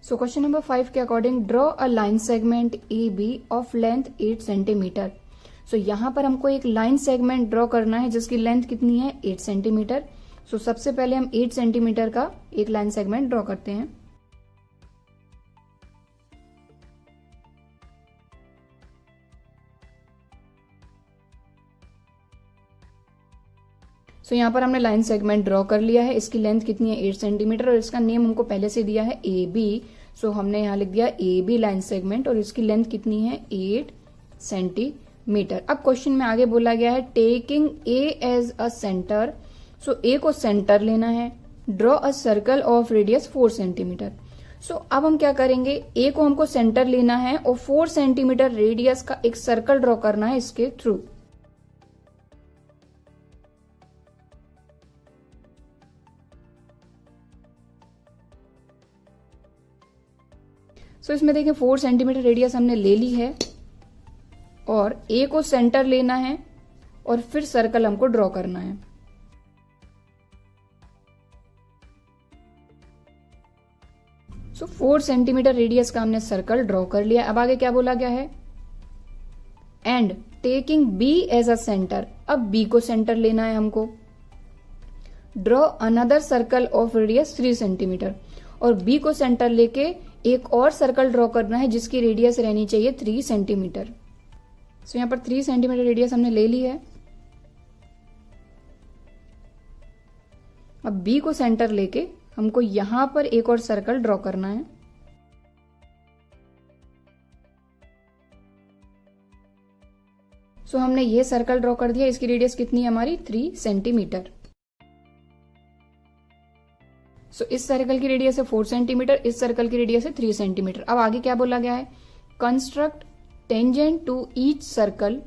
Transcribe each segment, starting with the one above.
So question number 5 के according draw a line segment A B of length 8 centimetre. So यहाँ पर हमको एक लाइन सेगमेंट ड्रॉ करना है जिसकी लेंथ कितनी है 8 सेंटीमीटर। सो सबसे पहले हम 8 सेंटीमीटर का एक लाइन सेगमेंट ड्रॉ करते हैं। सो यहाँ पर हमने लाइन सेगमेंट ड्रॉ कर लिया है। इसकी लेंथ कितनी है 8 सेंटीमीटर और इसका नेम हमको पहले से दिया है ए बी। सो हमने यहाँ लिख दिया ए बी लाइन सेगमेंट और इसकी लेंथ कितनी है 8 सेंटीमीटर। अब क्वेश्चन में आगे बोला गया है taking A as a centre. So A को सेंटर लेना है। Draw a circle of radius 4 centimetre. So अब हम क्या करेंगे, ए को हमको सेंटर लेना है और 4 सेंटीमीटर रेडियस का एक सर्कल ड्रॉ करना है इसके थ्रू। सो इसमें देखिए 4 सेंटीमीटर रेडियस हमने ले ली है और ए को सेंटर लेना है और फिर सर्कल हमको ड्रॉ करना है। सो 4 सेंटीमीटर रेडियस का हमने सर्कल ड्रॉ कर लिया। अब आगे क्या बोला गया है, and taking B as a centre. अब बी को सेंटर लेना है हमको। Draw another circle of radius 3 centimetre और बी को सेंटर लेके एक और सर्कल ड्रॉ करना है जिसकी रेडियस रहनी चाहिए 3 सेंटीमीटर। सो यहां पर 3 सेंटीमीटर रेडियस हमने ले ली है। अब बी को सेंटर लेके हमको यहां पर एक और सर्कल ड्रॉ करना है। सो हमने ये सर्कल ड्रॉ कर दिया। इसकी रेडियस कितनी है हमारी 3 सेंटीमीटर। सो इस सर्कल की रेडियस है 4 सेंटीमीटर, इस सर्कल की रेडियस है 3 सेंटीमीटर। अब आगे क्या बोला गया है, construct tangent to each circle.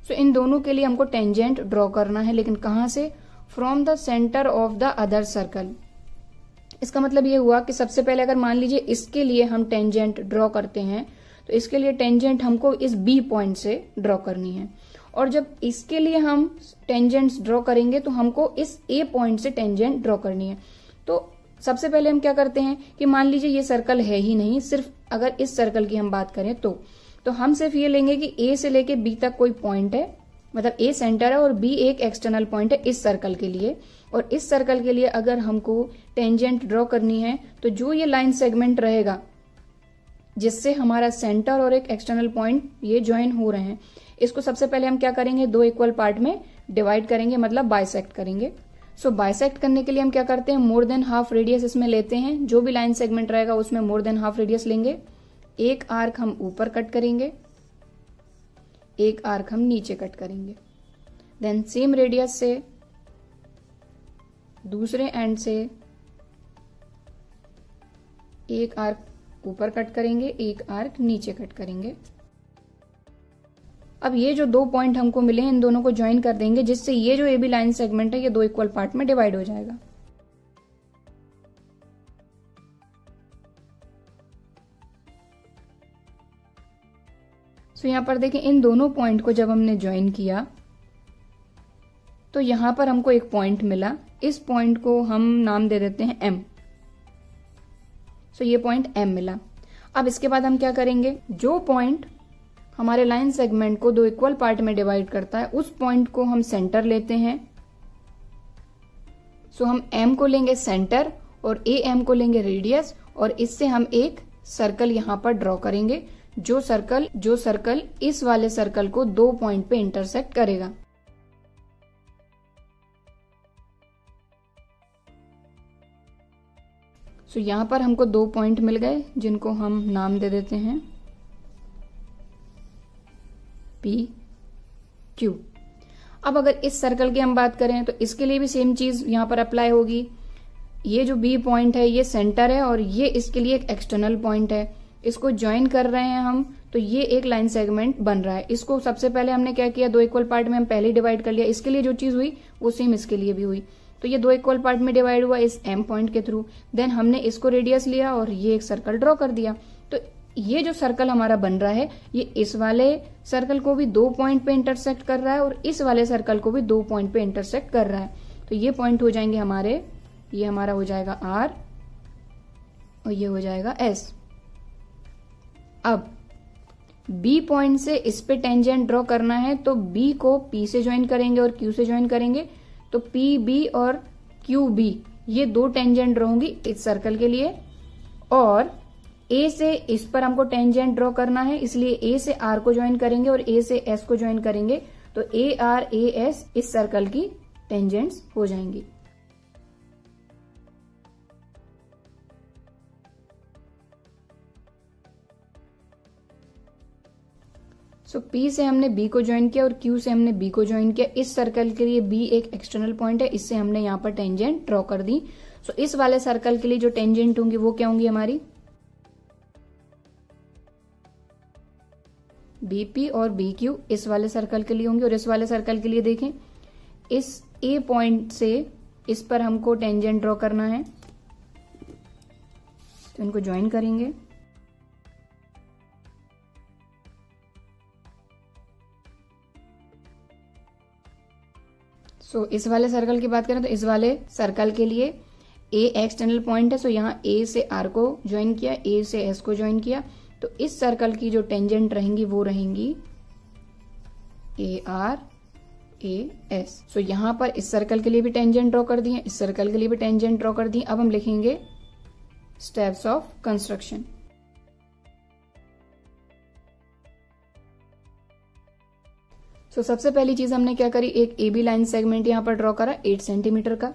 So इन दोनों के लिए हमको टेंजेंट ड्रॉ करना है, लेकिन कहां से, from the centre of the other circle. इसका मतलब ये हुआ कि सबसे पहले अगर मान लीजिए इसके लिए हम टेंजेंट ड्रॉ करते हैं तो इसके लिए टेंजेंट हमको इस बी पॉइंट से ड्रॉ करनी है, और जब इसके लिए हम टेंजेंट्स ड्रॉ करेंगे तो हमको इस ए पॉइंट से टेंजेंट ड्रॉ करनी है। तो सबसे पहले हम क्या करते हैं कि मान लीजिए ये सर्कल है ही नहीं, सिर्फ अगर इस सर्कल की हम बात करें तो हम सिर्फ ये लेंगे कि ए से लेके बी तक कोई पॉइंट है, मतलब ए सेंटर है और बी एक एक्सटर्नल पॉइंट है इस सर्कल के लिए। और इस सर्कल के लिए अगर हमको टेंजेंट ड्रॉ करनी है तो जो ये लाइन सेगमेंट रहेगा जिससे हमारा सेंटर और एक एक्सटर्नल पॉइंट ये ज्वाइन हो रहे हैं, इसको सबसे पहले हम क्या करेंगे, 2 इक्वल पार्ट में डिवाइड करेंगे, मतलब बाइसेक्ट करेंगे। सो बाइसेक्ट करने के लिए हम क्या करते हैं, मोर देन हाफ रेडियस इसमें लेते हैं। जो भी लाइन सेगमेंट रहेगा उसमें मोर देन हाफ रेडियस लेंगे। एक आर्क हम ऊपर कट करेंगे, एक आर्क हम नीचे कट करेंगे। देन सेम रेडियस से दूसरे एंड से एक आर्क ऊपर कट करेंगे, एक आर्क नीचे कट करेंगे। अब ये जो 2 पॉइंट हमको मिले इन दोनों को ज्वाइन कर देंगे, जिससे ये जो ए बी लाइन सेगमेंट है ये 2 इक्वल पार्ट में डिवाइड हो जाएगा। सो यहां पर देखें इन दोनों पॉइंट को जब हमने ज्वाइन किया तो यहां पर हमको एक पॉइंट मिला। इस पॉइंट को हम नाम दे देते हैं एम। सो ये पॉइंट एम मिला। अब इसके बाद हम क्या करेंगे, जो पॉइंट हमारे लाइन सेगमेंट को 2 इक्वल पार्ट में डिवाइड करता है उस पॉइंट को हम सेंटर लेते हैं। सो हम एम को लेंगे सेंटर और ए एम को लेंगे रेडियस, और इससे हम एक सर्कल यहां पर ड्रॉ करेंगे जो सर्कल इस वाले सर्कल को 2 पॉइंट पे इंटरसेक्ट करेगा। सो यहां पर हमको 2 पॉइंट मिल गए जिनको हम नाम दे देते हैं पी क्यू। अब अगर इस सर्कल की हम बात करें तो इसके लिए भी सेम चीज यहां पर अप्लाई होगी। ये जो बी पॉइंट है ये सेंटर है और ये इसके लिए एक एक्सटर्नल पॉइंट है, इसको ज्वाइन कर रहे हैं हम, तो ये एक लाइन सेगमेंट बन रहा है। इसको सबसे पहले हमने क्या किया, 2 इक्वल पार्ट में हम पहले ही डिवाइड कर लिया। इसके लिए जो चीज हुई वो सेम इसके लिए भी हुई, तो ये 2 इक्वल पार्ट में डिवाइड हुआ इस एम पॉइंट के थ्रू। देन हमने इसको रेडियस लिया और ये एक सर्कल ड्रॉ कर दिया। तो ये जो सर्कल हमारा बन रहा है ये इस वाले सर्कल को भी 2 पॉइंट पे इंटरसेक्ट कर रहा है और इस वाले सर्कल को भी 2 पॉइंट पे इंटरसेक्ट कर रहा है। तो ये पॉइंट हो जाएंगे हमारे, ये हमारा हो जाएगा आर और ये हो जाएगा एस। अब बी पॉइंट से इस पे टेंजेंट ड्रॉ करना है, तो बी को पी से ज्वाइन करेंगे और क्यू से ज्वाइन करेंगे, तो पी बी और क्यू बी ये दो टेंजेंट ड्रॉ होंगी इस सर्कल के लिए। और ए से इस पर हमको टेंजेंट ड्रॉ करना है, इसलिए ए से आर को ज्वाइन करेंगे और ए से एस को ज्वाइन करेंगे, तो ए आर ए एस इस सर्कल की टेंजेंट्स हो जाएंगी। सो P से हमने B को ज्वाइन किया और Q से हमने B को ज्वाइन किया। इस सर्कल के लिए B एक एक्सटर्नल पॉइंट है, इससे हमने यहाँ पर टेंजेंट ड्रॉ कर दी। सो इस वाले सर्कल के लिए जो टेंजेंट होंगी वो क्या होंगी हमारी, BP और BQ इस वाले सर्कल के लिए होंगे। और इस वाले सर्कल के लिए देखें, इस A पॉइंट से इस पर हमको टेंजेंट ड्रॉ करना है, तो इनको ज्वाइन करेंगे। सो इस वाले सर्कल की बात करें तो इस वाले सर्कल के लिए ए एक्सटर्नल पॉइंट है, सो यहाँ ए से आर को ज्वाइन किया, ए से एस को ज्वाइन किया, तो इस सर्कल की जो टेंजेंट रहेंगी वो रहेंगी ए आर ए एस। सो यहाँ पर इस सर्कल के लिए भी टेंजेंट ड्रॉ कर दिए, इस सर्कल के लिए भी टेंजेंट ड्रॉ कर दिए। अब हम लिखेंगे स्टेप्स ऑफ कंस्ट्रक्शन। सो सबसे पहली चीज हमने क्या करी, एक ए बी लाइन सेगमेंट यहां पर ड्रॉ करा 8 सेंटीमीटर का।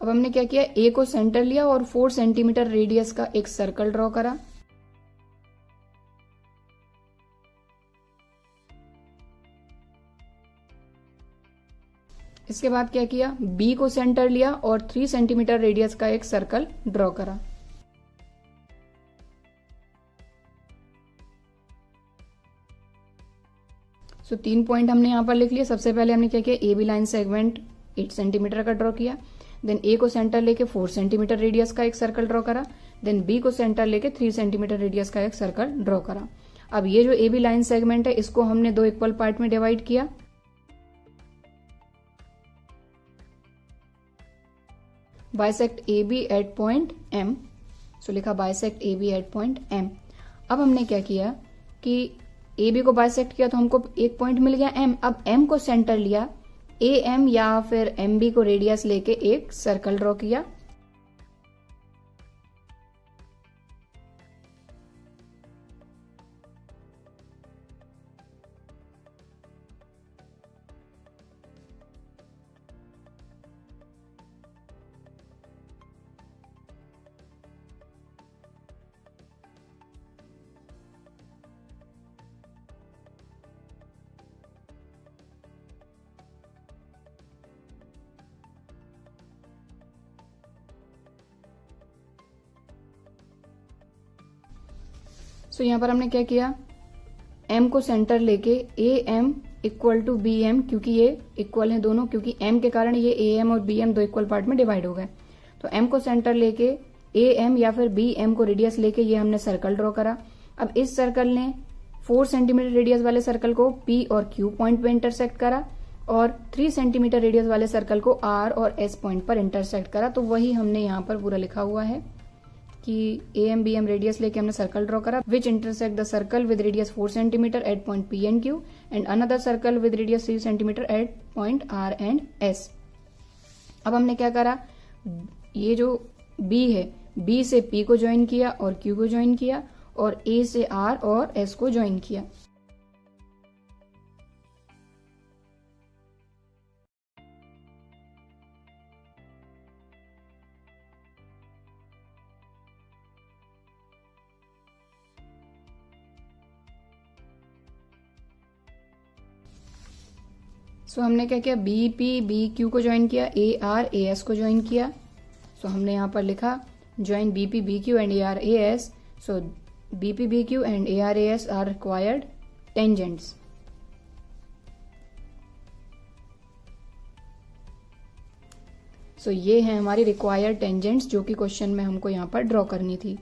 अब हमने क्या किया, ए को सेंटर लिया और 4 सेंटीमीटर रेडियस का एक सर्कल ड्रॉ करा। इसके बाद क्या किया, बी को सेंटर लिया और 3 सेंटीमीटर रेडियस का एक सर्कल ड्रॉ करा। सो 3 पॉइंट हमने यहां पर लिख लिया। सबसे पहले हमने क्या किया, A B line segment 8 centimetre का ड्रॉ किया, देन ए को सेंटर लेके 4 सेंटीमीटर रेडियस का एक सर्कल ड्रॉ करा, देन बी को सेंटर लेके 3 सेंटीमीटर रेडियस का एक सर्कल ड्रॉ करा। अब ये जो ए बी लाइन सेगमेंट है इसको हमने 2 इक्वल पार्ट में डिवाइड किया। Bisect A B at point M, so लिखा bisect A B at point M. अब हमने क्या किया कि ए बी को बाइसेक्ट किया तो हमको एक पॉइंट मिल गया एम। अब एम को सेंटर लिया, ए एम या फिर एम बी को रेडियस लेके एक सर्कल ड्रॉ किया। सो यहाँ पर हमने क्या किया, एम को सेंटर लेके A M equal to B M, क्योंकि ये इक्वल है दोनों, क्योंकि एम के कारण ये ए एम और बी एम 2 इक्वल पार्ट में डिवाइड हो गए। तो एम को सेंटर लेके ए एम या फिर बी एम को रेडियस लेके ये हमने सर्कल ड्रॉ करा। अब इस सर्कल ने 4 सेंटीमीटर रेडियस वाले सर्कल को पी और क्यू पॉइंट पे इंटरसेक्ट करा और 3 सेंटीमीटर रेडियस वाले सर्कल को आर और एस पॉइंट पर इंटरसेक्ट करा। तो वही हमने यहाँ पर पूरा लिखा हुआ है कि A M B M radius लेके हमने सर्कल ड्रॉ करा, which intersect the circle with radius 4 centimetre at point P and Q and another circle with radius 3 centimetre at point R and S. अब हमने क्या करा, ये जो बी है, बी से पी को ज्वाइन किया और क्यू को ज्वाइन किया और ए से आर और एस को ज्वाइन किया। सो हमने क्या किया, बी पी बी क्यू को ज्वाइन किया, ए आर ए एस को ज्वाइन किया। सो हमने यहाँ पर लिखा join B P B Q and A R A S. So B P B Q and A R A S are required tangents. So ये है हमारी रिक्वायर्ड टेंजेंट्स जो कि क्वेश्चन में हमको यहाँ पर ड्रॉ करनी थी।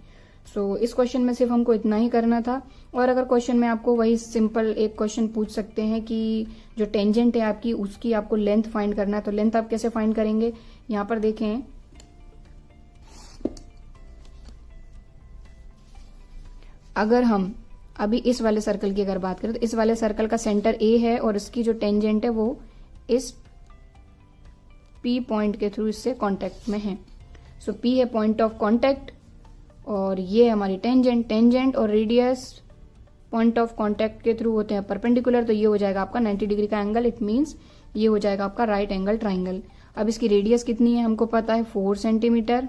सो इस क्वेश्चन में सिर्फ हमको इतना ही करना था। और अगर क्वेश्चन में आपको वही सिंपल एक क्वेश्चन पूछ सकते हैं कि जो टेंजेंट है आपकी उसकी आपको लेंथ फाइंड करना है, तो लेंथ आप कैसे फाइंड करेंगे, यहां पर देखें, अगर हम अभी इस वाले सर्कल की अगर बात करें तो इस वाले सर्कल का सेंटर ए है और इसकी जो टेंजेंट है वो इस पी पॉइंट के थ्रू इससे कांटेक्ट में है। सो पी है पॉइंट ऑफ कांटेक्ट और ये हमारी टेंजेंट और रेडियस पॉइंट ऑफ कांटेक्ट के थ्रू होते हैं परपेंडिकुलर, तो ये हो जाएगा आपका 90 डिग्री का एंगल। इट मींस ये हो जाएगा आपका राइट एंगल ट्राइंगल। अब इसकी रेडियस कितनी है हमको पता है 4 सेंटीमीटर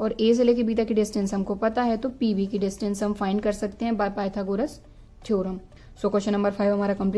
और ए से लेके बी तक की डिस्टेंस हमको पता है, तो पी बी की डिस्टेंस हम फाइंड कर सकते हैं by Pythagoras theorem. So question number 5 हमारा कंप्लीट।